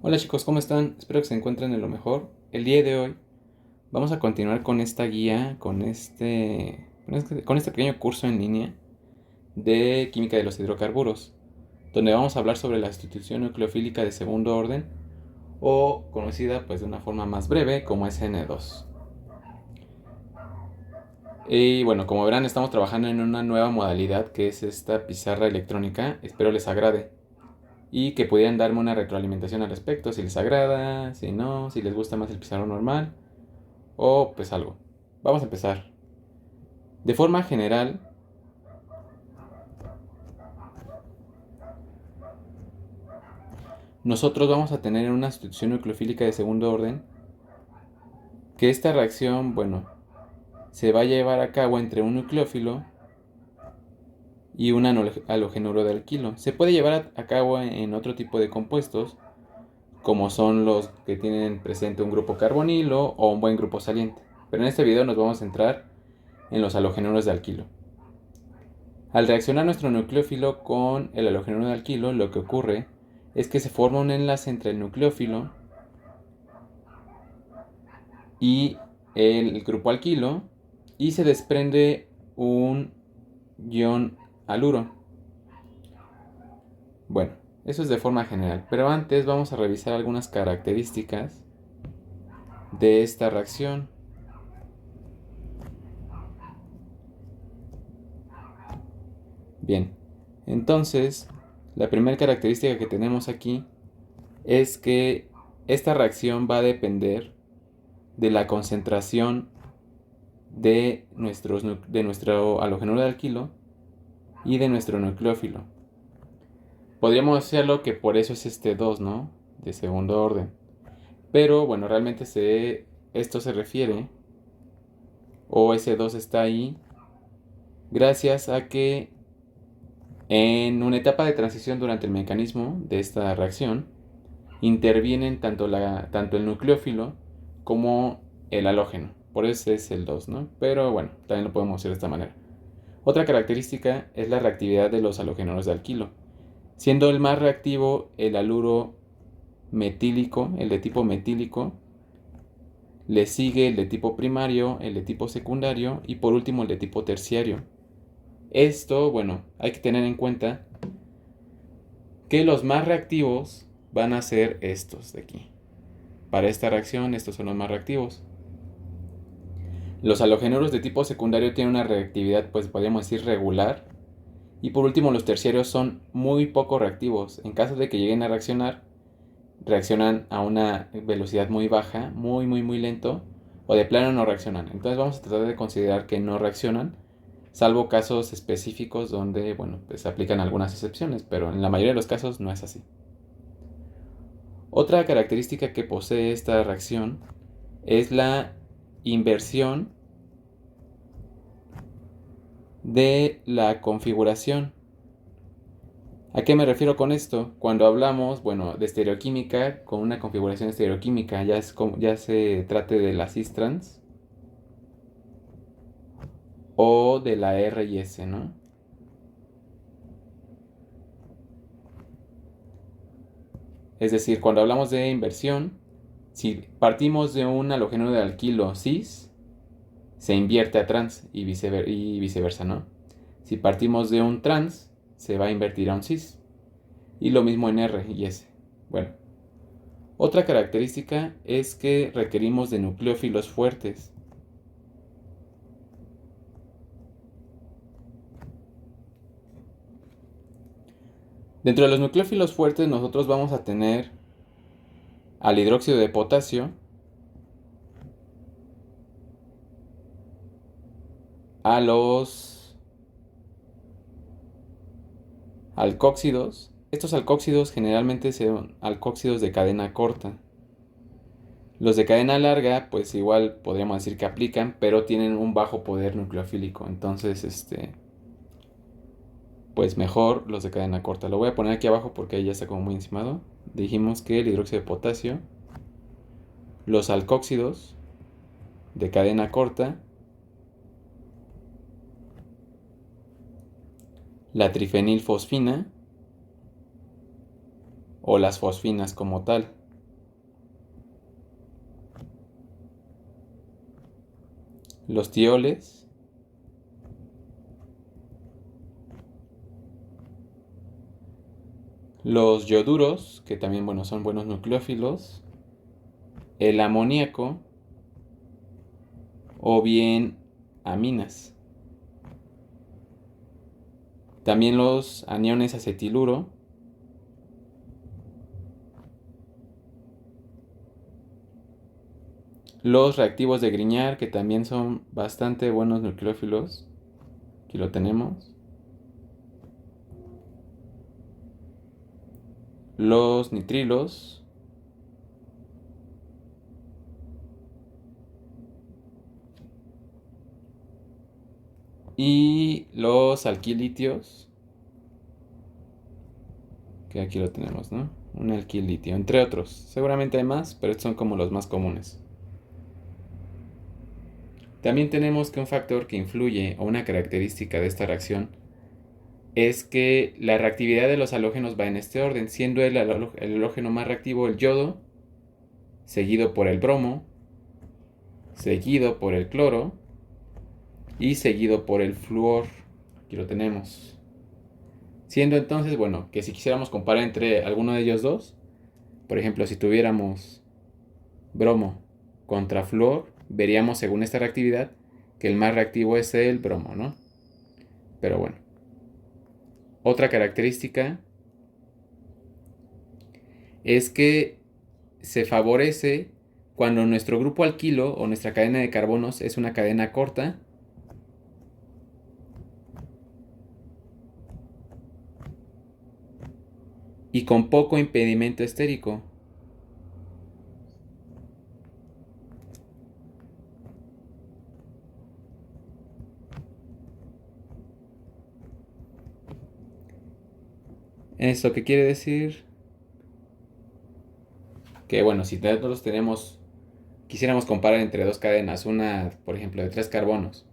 Hola chicos, ¿cómo están? Espero que se encuentren en lo mejor. El día de hoy vamos a continuar con esta guía, con este pequeño curso en línea de química de los hidrocarburos, donde vamos a hablar sobre la sustitución nucleofílica de segundo orden o conocida pues de una forma más breve como SN2. Y bueno, como verán, estamos trabajando en una nueva modalidad que es esta pizarra electrónica. Espero les agrade y que pudieran darme una retroalimentación al respecto, si les agrada, si no, si les gusta más el pizarro normal o pues algo. Vamos a empezar. De forma general, nosotros vamos a tener una sustitución nucleofílica de segundo orden que esta reacción, bueno, se va a llevar a cabo entre un nucleófilo y un halogenuro de alquilo. Se puede llevar a cabo en otro tipo de compuestos, como son los que tienen presente un grupo carbonilo o un buen grupo saliente. Pero en este video nos vamos a centrar en los halogenuros de alquilo. Al reaccionar nuestro nucleófilo con el halogenuro de alquilo, lo que ocurre es que se forma un enlace entre el nucleófilo y el grupo alquilo y se desprende un ion haluro. Bueno, eso es de forma general, pero antes vamos a revisar algunas características de esta reacción. Bien, entonces la primera característica que tenemos aquí es que esta reacción va a depender de la concentración de nuestro halogenuro de alquilo y de nuestro nucleófilo. Podríamos hacerlo que por eso es este 2, ¿no? De segundo orden. Pero bueno, realmente esto se refiere, o ese 2 está ahí, gracias a que en una etapa de transición durante el mecanismo de esta reacción, intervienen tanto el nucleófilo como el halógeno. Por eso es el 2, ¿no? Pero bueno, también lo podemos hacer de esta manera. Otra característica es la reactividad de los halogenuros de alquilo, siendo el más reactivo el haluro metílico, el de tipo metílico, le sigue el de tipo primario, el de tipo secundario y por último el de tipo terciario. Esto, bueno, hay que tener en cuenta que los más reactivos van a ser estos de aquí. Para esta reacción, estos son los más reactivos. Los halogenuros de tipo secundario tienen una reactividad, pues podríamos decir regular. Y por último, los terciarios son muy poco reactivos. En caso de que lleguen a reaccionar, reaccionan a una velocidad muy baja, muy lento, o de plano no reaccionan. Entonces vamos a tratar de considerar que no reaccionan, salvo casos específicos donde, bueno, pues se aplican algunas excepciones, pero en la mayoría de los casos no es así. Otra característica que posee esta reacción es la inversión de la configuración. ¿A qué me refiero con esto? Cuando hablamos, bueno, de estereoquímica, con una configuración estereoquímica, ya se trate de la cis-trans o de la R y S, ¿no? Es decir, cuando hablamos de inversión, si partimos de un halogeno de alquilo cis, se invierte a trans y viceversa, ¿no? Si partimos de un trans, se va a invertir a un cis. Y lo mismo en R y S. Bueno, otra característica es que requerimos de nucleófilos fuertes. Dentro de los nucleófilos fuertes nosotros vamos a tener al hidróxido de potasio, a los alcóxidos. Estos alcóxidos generalmente son alcóxidos de cadena corta. Los de cadena larga, pues igual podríamos decir que aplican, pero tienen un bajo poder nucleofílico. Entonces, pues mejor los de cadena corta. Lo voy a poner aquí abajo porque ahí ya está como muy encimado. Dijimos que el hidróxido de potasio, los alcóxidos de cadena corta, la trifenilfosfina o las fosfinas como tal. los tioles, los ioduros, que también, bueno, son buenos nucleófilos, el amoníaco o bien aminas. También los aniones acetiluro, los reactivos de Grignard, que también son bastante buenos nucleófilos. Aquí lo tenemos. Los nitrilos. Y los alquilitios. Que aquí lo tenemos, ¿no? Un alquilitio, entre otros. Seguramente hay más, pero estos son como los más comunes. También tenemos que un factor que influye o una característica de esta reacción es que la reactividad de los halógenos va en este orden, siendo el halógeno más reactivo el yodo, seguido por el bromo, seguido por el cloro y seguido por el flúor. Aquí lo tenemos. Siendo entonces, bueno, que si quisiéramos comparar entre alguno de ellos dos, por ejemplo, si tuviéramos bromo contra flúor, veríamos según esta reactividad que el más reactivo es el bromo, ¿no? Pero bueno. Otra característica es que se favorece cuando nuestro grupo alquilo o nuestra cadena de carbonos es una cadena corta y con poco impedimento estérico. ¿Eso qué quiere decir? Que bueno, si nosotros quisiéramos comparar entre dos cadenas, una por ejemplo de 3 carbonos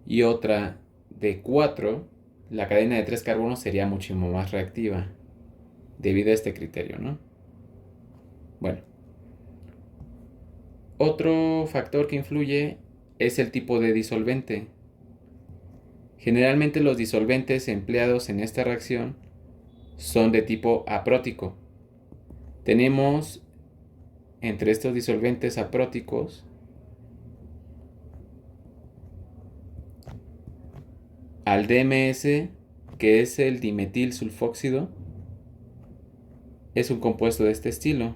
y otra de 4, la cadena de 3 carbonos sería muchísimo más reactiva debido a este criterio, ¿no? Bueno, otro factor que influye es el tipo de disolvente. Generalmente los disolventes empleados en esta reacción son de tipo aprótico. Tenemos entre estos disolventes apróticos al DMS, que es el dimetil sulfóxido. Es un compuesto de este estilo.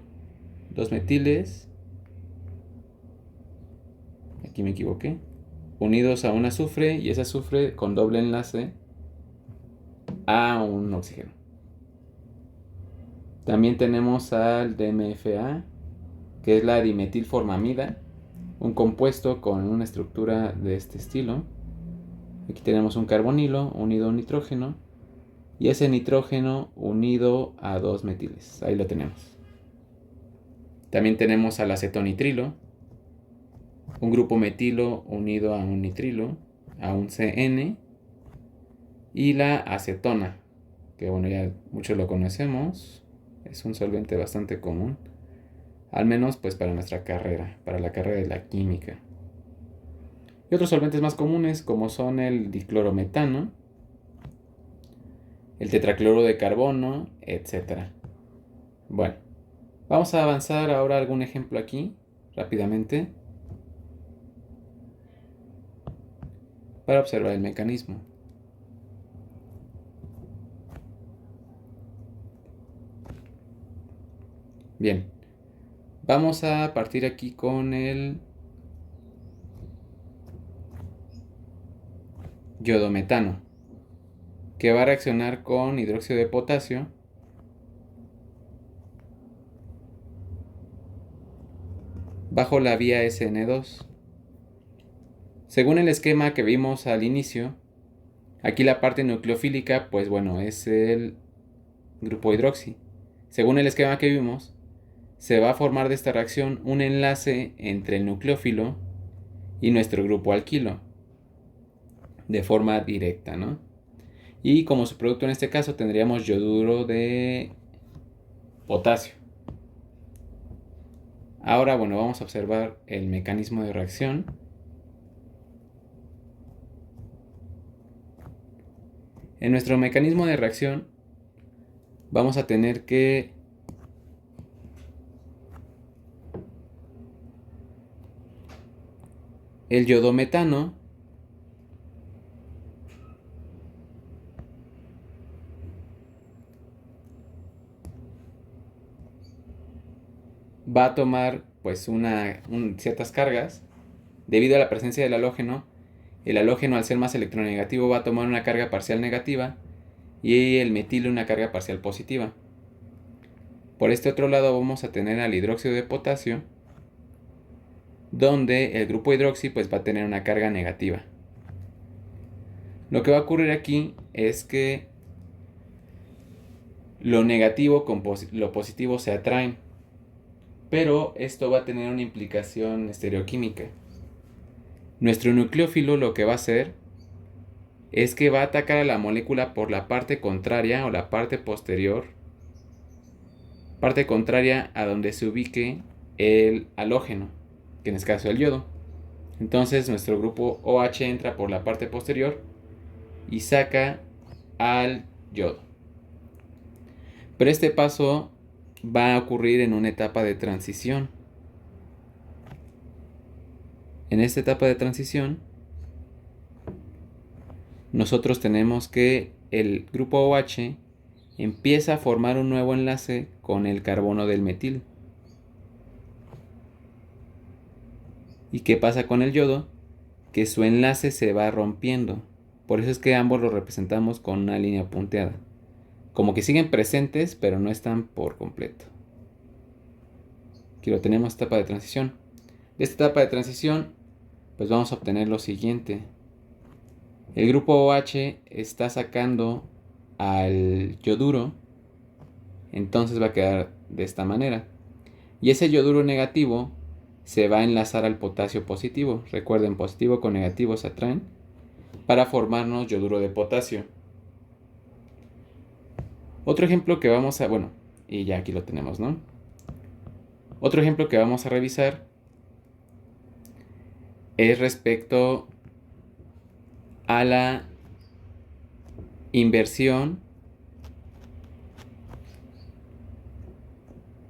Dos metiles, aquí me equivoqué, unidos a un azufre, y ese azufre con doble enlace a un oxígeno. También tenemos al DMFA, que es la dimetilformamida, un compuesto con una estructura de este estilo. Aquí tenemos un carbonilo unido a un nitrógeno y ese nitrógeno unido a dos metiles. Ahí lo tenemos. También tenemos al acetonitrilo, un grupo metilo unido a un nitrilo, a un CN, y la acetona, que bueno, ya muchos lo conocemos, es un solvente bastante común, al menos pues para nuestra carrera, para la carrera de la química. Y otros solventes más comunes como son el diclorometano, el tetracloro de carbono, etc. Bueno, vamos a avanzar ahora a algún ejemplo aquí, rápidamente, para observar el mecanismo. Bien, vamos a partir aquí con el yodometano, que va a reaccionar con hidróxido de potasio bajo la vía SN2. Según el esquema que vimos al inicio, aquí la parte nucleofílica, pues bueno, es el grupo hidroxi. Según el esquema que vimos, se va a formar de esta reacción un enlace entre el nucleófilo y nuestro grupo alquilo, de forma directa, ¿no? Y como su producto en este caso tendríamos yoduro de potasio. Ahora, bueno, vamos a observar el mecanismo de reacción. En nuestro mecanismo de reacción vamos a tener que el iodometano va a tomar pues ciertas cargas debido a la presencia del halógeno. El halógeno, al ser más electronegativo, va a tomar una carga parcial negativa y el metilo una carga parcial positiva. Por este otro lado vamos a tener al hidróxido de potasio, donde el grupo hidroxi pues va a tener una carga negativa. Lo que va a ocurrir aquí es que lo negativo con lo positivo se atraen, pero esto va a tener una implicación estereoquímica. Nuestro nucleófilo lo que va a hacer es que va a atacar a la molécula por la parte contraria o la parte posterior, parte contraria a donde se ubique el halógeno, que en este caso es el yodo. Entonces nuestro grupo OH entra por la parte posterior y saca al yodo. Pero este paso va a ocurrir en una etapa de transición. En esta etapa de transición, nosotros tenemos que el grupo OH empieza a formar un nuevo enlace con el carbono del metil. ¿Y qué pasa con el yodo? Que su enlace se va rompiendo. Por eso es que ambos lo representamos con una línea punteada. Como que siguen presentes, pero no están por completo. Aquí lo tenemos, etapa de transición. De esta etapa de transición, pues vamos a obtener lo siguiente. El grupo OH está sacando al yoduro, entonces va a quedar de esta manera. Y ese yoduro negativo se va a enlazar al potasio positivo. Recuerden, positivo con negativo se atraen para formarnos yoduro de potasio. Otro ejemplo que vamos a, y ya aquí lo tenemos, ¿no? Otro ejemplo que vamos a revisar es respecto a la inversión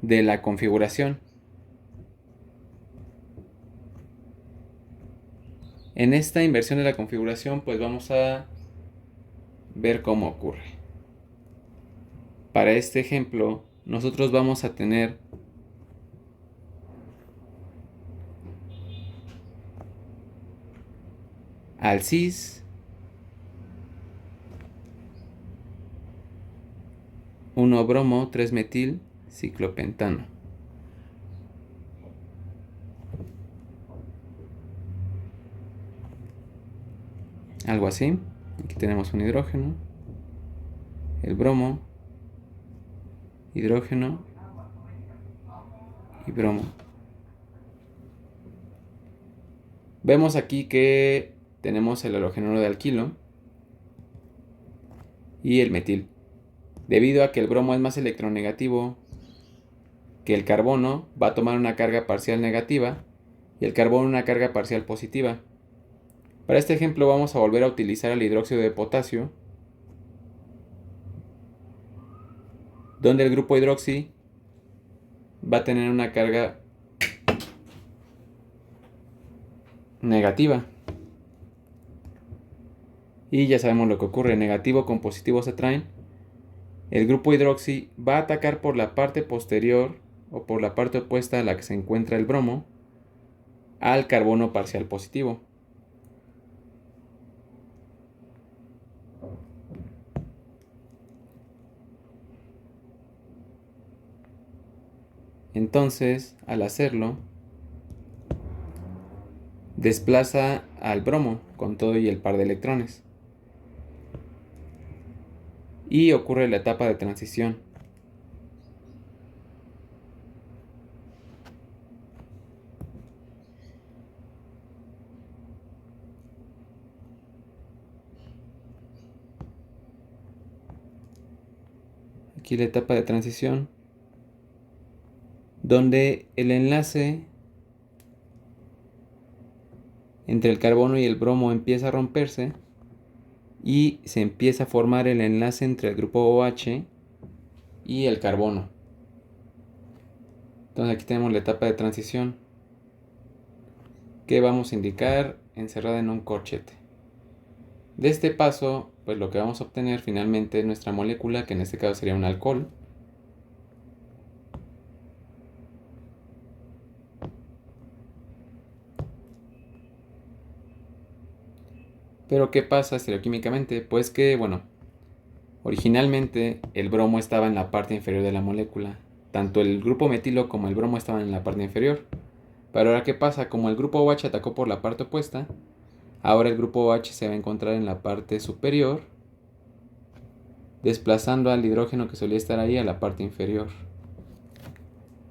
de la configuración. En esta inversión de la configuración, pues vamos a ver cómo ocurre. Para este ejemplo, nosotros vamos a tener al cis, uno bromo, 3 metil, ciclopentano. Algo así. Aquí tenemos un hidrógeno, el bromo, hidrógeno y bromo. Vemos aquí que tenemos el halogeno de alquilo y el metil. Debido a que el bromo es más electronegativo que el carbono, va a tomar una carga parcial negativa y el carbono una carga parcial positiva. Para este ejemplo vamos a volver a utilizar el hidróxido de potasio, donde el grupo hidroxi va a tener una carga negativa. Y ya sabemos lo que ocurre, negativo con positivo se atraen. El grupo hidroxi va a atacar por la parte posterior o por la parte opuesta a la que se encuentra el bromo al carbono parcial positivo. Entonces, al hacerlo, desplaza al bromo con todo y el par de electrones. Y ocurre la etapa de transición. Aquí la etapa de transición, donde el enlace entre el carbono y el bromo empieza a romperse y se empieza a formar el enlace entre el grupo OH y el carbono. Entonces aquí tenemos la etapa de transición que vamos a indicar encerrada en un corchete. De este paso, pues lo que vamos a obtener finalmente es nuestra molécula, que en este caso sería un alcohol. Pero ¿qué pasa estereoquímicamente? Pues que, bueno, originalmente el bromo estaba en la parte inferior de la molécula. Tanto el grupo metilo como el bromo estaban en la parte inferior. Pero ahora ¿qué pasa? Como el grupo OH atacó por la parte opuesta, ahora el grupo OH se va a encontrar en la parte superior, desplazando al hidrógeno que solía estar ahí a la parte inferior,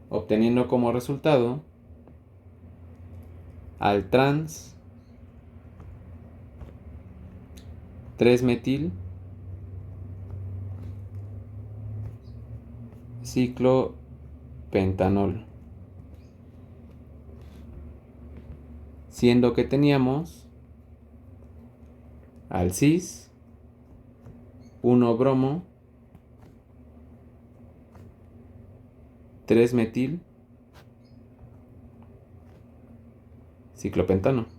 obteniendo como resultado al trans 3-metil ciclopentanol, siendo que teníamos al cis 1-bromo 3-metil ciclopentano.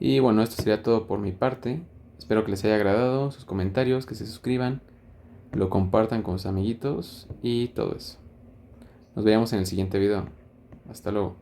Y bueno, esto sería todo por mi parte. Espero que les haya agradado, sus comentarios, que se suscriban, lo compartan con sus amiguitos y todo eso. Nos vemos en el siguiente video. Hasta luego.